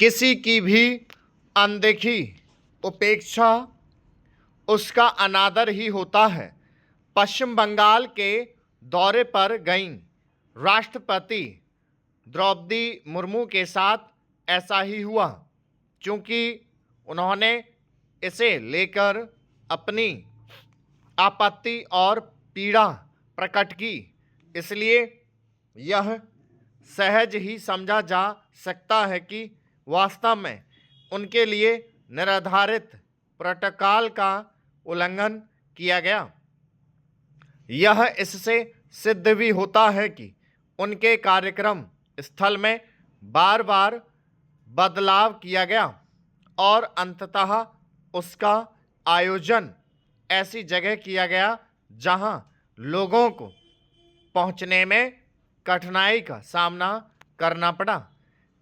किसी की भी अनदेखी, उपेक्षा उसका अनादर ही होता है। पश्चिम बंगाल के दौरे पर गईं राष्ट्रपति द्रौपदी मुर्मू के साथ ऐसा ही हुआ। क्योंकि उन्होंने इसे लेकर अपनी आपत्ति और पीड़ा प्रकट की, इसलिए यह सहज ही समझा जा सकता है कि वास्तव में उनके लिए निर्धारित प्रोटोकॉल का उल्लंघन किया गया। यह इससे सिद्ध भी होता है कि उनके कार्यक्रम स्थल में बार बार बदलाव किया गया और अंततः उसका आयोजन ऐसी जगह किया गया जहां लोगों को पहुंचने में कठिनाई का सामना करना पड़ा।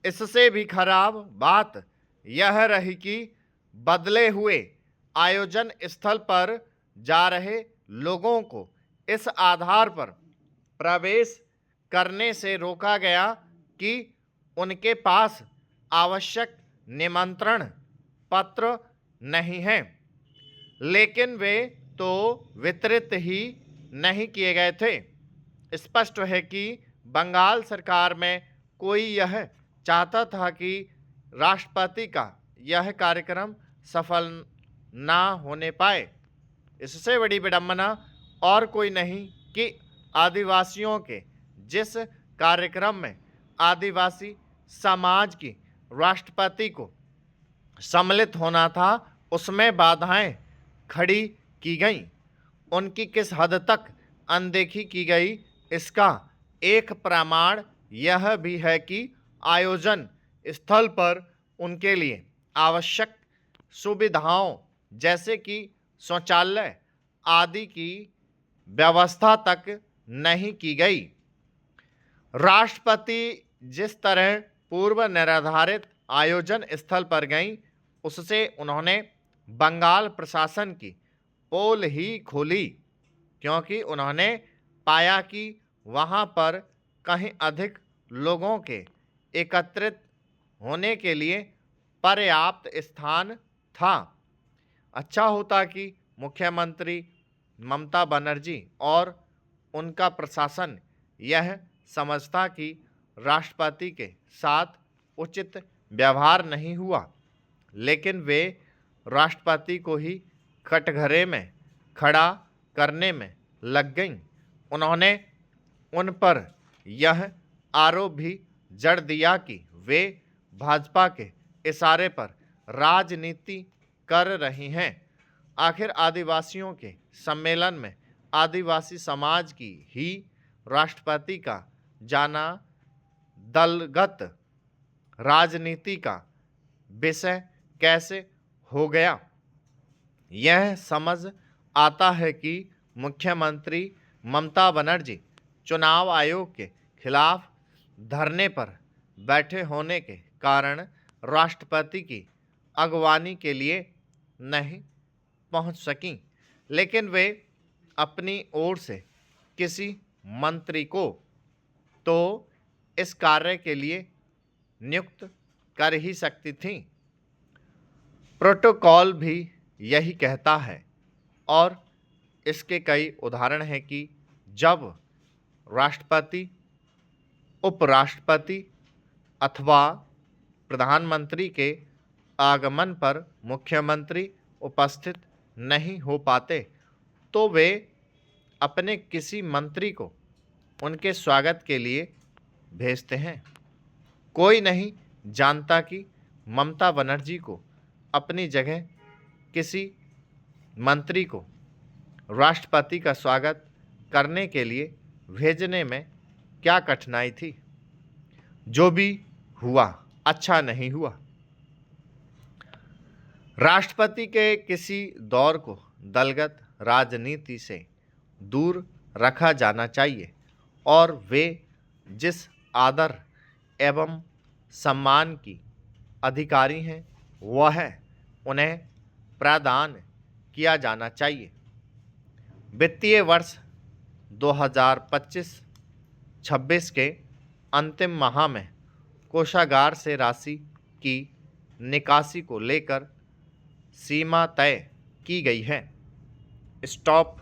इससे भी खराब बात यह रही कि बदले हुए आयोजन स्थल पर जा रहे लोगों को इस आधार पर प्रवेश करने से रोका गया कि उनके पास आवश्यक निमंत्रण पत्र नहीं हैं, लेकिन वे तो वितरित ही नहीं किए गए थे। स्पष्ट है कि बंगाल सरकार में कोई यह चाहता था कि राष्ट्रपति का यह कार्यक्रम सफल ना होने पाए। इससे बड़ी विडंबना और कोई नहीं कि आदिवासियों के जिस कार्यक्रम में आदिवासी समाज की राष्ट्रपति को सम्मिलित होना था, उसमें बाधाएं खड़ी की गईं। उनकी किस हद तक अनदेखी की गई, इसका एक प्रमाण यह भी है कि आयोजन स्थल पर उनके लिए आवश्यक सुविधाओं जैसे कि शौचालय आदि की व्यवस्था तक नहीं की गई। राष्ट्रपति जिस तरह पूर्व निर्धारित आयोजन स्थल पर गईं, उससे उन्होंने बंगाल प्रशासन की पोल ही खोली, क्योंकि उन्होंने पाया कि वहां पर कहीं अधिक लोगों के एकत्रित होने के लिए पर्याप्त स्थान था। अच्छा होता कि मुख्यमंत्री ममता बनर्जी और उनका प्रशासन यह समझता कि राष्ट्रपति के साथ उचित व्यवहार नहीं हुआ, लेकिन वे राष्ट्रपति को ही कटघरे में खड़ा करने में लग गईं। उन्होंने उन पर यह आरोप भी जड़ दिया कि वे भाजपा के इशारे पर राजनीति कर रही हैं। आखिर आदिवासियों के सम्मेलन में आदिवासी समाज की ही राष्ट्रपति का जाना दलगत राजनीति का विषय कैसे हो गया? यह समझ आता है कि मुख्यमंत्री ममता बनर्जी चुनाव आयोग के खिलाफ धरने पर बैठे होने के कारण राष्ट्रपति की अगवानी के लिए नहीं पहुंच सकीं, लेकिन वे अपनी ओर से किसी मंत्री को तो इस कार्य के लिए नियुक्त कर ही सकती थीं। प्रोटोकॉल भी यही कहता है और इसके कई उदाहरण हैं कि जब राष्ट्रपति, उपराष्ट्रपति अथवा प्रधानमंत्री के आगमन पर मुख्यमंत्री उपस्थित नहीं हो पाते, तो वे अपने किसी मंत्री को उनके स्वागत के लिए भेजते हैं। कोई नहीं जानता कि ममता बनर्जी को अपनी जगह किसी मंत्री को राष्ट्रपति का स्वागत करने के लिए भेजने में क्या कठिनाई थी। जो भी हुआ अच्छा नहीं हुआ। राष्ट्रपति के किसी दौर को दलगत राजनीति से दूर रखा जाना चाहिए और वे जिस आदर एवं सम्मान की अधिकारी हैं, वह उन्हें प्रदान किया जाना चाहिए। वित्तीय वर्ष 2025-26 के अंतिम माह में कोषागार से राशि की निकासी को लेकर सीमा तय की गई है। स्टॉप